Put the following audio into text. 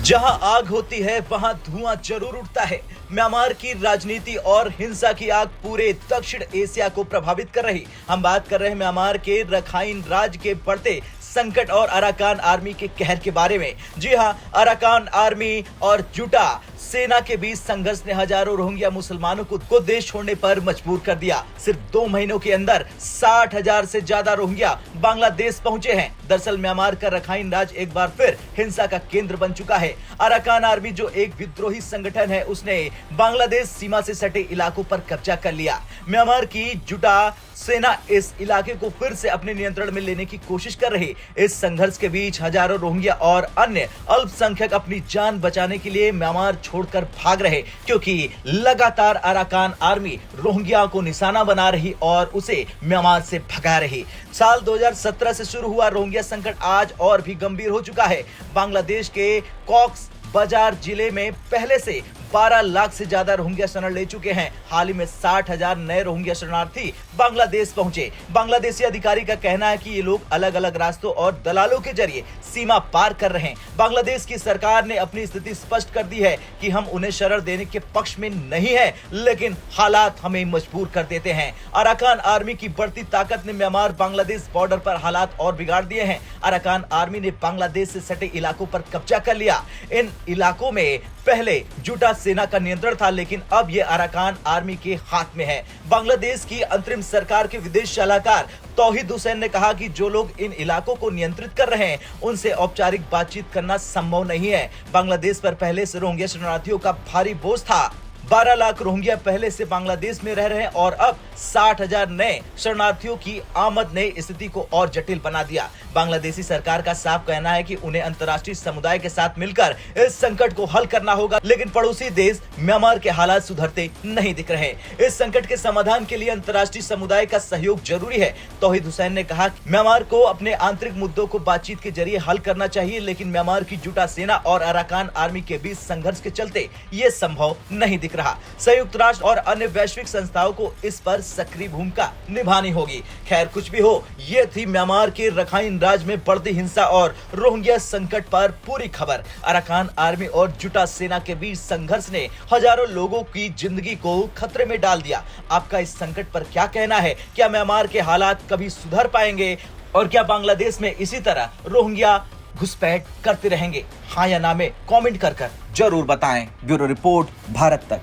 जहां आग होती है वहां धुआं जरूर उठता है। म्यांमार की राजनीति और हिंसा की आग पूरे दक्षिण एशिया को प्रभावित कर रही। हम बात कर रहे हैं म्यांमार के रखाइन राज्य के बढ़ते संकट और अराकान आर्मी के कहर के बारे में। जी हां, अराकान आर्मी और जुटा सेना के बीच संघर्ष ने हजारों रोहिंग्या मुसलमानों को देश छोड़ने पर मजबूर कर दिया। सिर्फ 2 महीनों के अंदर 60,000 से ज्यादा रोहिंग्या बांग्लादेश पहुंचे हैं। दरअसल म्यांमार का रखाइन राज्य एक बार फिर हिंसा का केंद्र बन चुका है। अराकान आर्मी जो एक विद्रोही संगठन है, उसने बांग्लादेश सीमा से सटे इलाकों पर कब्जा कर लिया। म्यांमार की जुटा सेना इस इलाके को फिर से अपने नियंत्रण में लेने की कोशिश कर रही। इस संघर्ष के बीच हजारों रोहिंग्या और अन्य अल्पसंख्यक अपनी जान बचाने के लिए म्यांमार छोड़कर भाग रहे, क्योंकि लगातार अराकान आर्मी रोहिंग्या को निशाना बना रही और उसे म्यांमार से भगा रही। साल 2017 से शुरू हुआ रोहिंग्या संकट आज और भी गंभीर हो चुका है। बांग्लादेश के कॉक्स बाजार जिले में पहले से 12 लाख से ज्यादा रोहिंग्या शरण ले चुके हैं। हाल ही में 60,000 नए रोहिंग्या शरणार्थी बांग्लादेश पहुंचे। बांग्लादेशी अधिकारी का कहना है कि ये लोग अलग अलग रास्तों और दलालों के जरिए सीमा पार कर रहे हैं। बांग्लादेश की सरकार ने अपनी स्थिति स्पष्ट कर दी है कि हम उन्हें शरण देने के पक्ष में नहीं है, लेकिन हालात हमें मजबूर कर देते हैं। अराकान आर्मी की बढ़ती ताकत ने म्यांमार बांग्लादेश बॉर्डर पर हालात और बिगाड़ दिए हैं। अराकान आर्मी ने बांग्लादेश से सटे इलाकों पर कब्जा कर लिया। इन इलाकों में पहले जुटा सेना का नियंत्रण था, लेकिन अब यह अराकान आर्मी के हाथ में है। बांग्लादेश की अंतरिम सरकार के विदेश सलाहकार तौहीद हुसैन ने कहा कि जो लोग इन इलाकों को नियंत्रित कर रहे हैं, उनसे औपचारिक बातचीत करना संभव नहीं है। बांग्लादेश पर पहले से रोहिंग्या शरणार्थियों का भारी बोझ था। 12 लाख रोहिंग्या पहले से बांग्लादेश में रह रहे हैं और अब 60,000 नए शरणार्थियों की आमद ने स्थिति को और जटिल बना दिया। बांग्लादेशी सरकार का साफ कहना है कि उन्हें अंतर्राष्ट्रीय समुदाय के साथ मिलकर इस संकट को हल करना होगा, लेकिन पड़ोसी देश म्यांमार के हालात सुधरते नहीं दिख रहे। इस संकट के समाधान के लिए अंतर्राष्ट्रीय समुदाय का सहयोग जरूरी है। तौहीद हुसैन ने कहा कि म्यांमार को अपने आंतरिक मुद्दों को बातचीत के जरिए हल करना चाहिए, लेकिन म्यांमार की जुटा सेना और अराकान आर्मी के बीच संघर्ष के चलते ये संभव नहीं दिख रहा। संयुक्त राष्ट्र और अन्य वैश्विक संस्थाओं को इस पर सक्रिय भूमिका निभानी होगी। खैर, कुछ भी हो, ये थी म्यांमार के रखाइन राज्य में बढ़ती हिंसा और रोहिंग्या संकट पर पूरी खबर। अराकान आर्मी और जुटा सेना के बीच संघर्ष ने हजारों लोगों की जिंदगी को खतरे में डाल दिया। आपका इस संकट पर क्या कहना है? क्या म्यांमार के हालात कभी सुधर पाएंगे और क्या बांग्लादेश में इसी तरह रोहिंग्या घुसपैठ करते रहेंगे? हाँ या ना में कमेंट कर जरूर बताएं। ब्यूरो रिपोर्ट, भारत तक।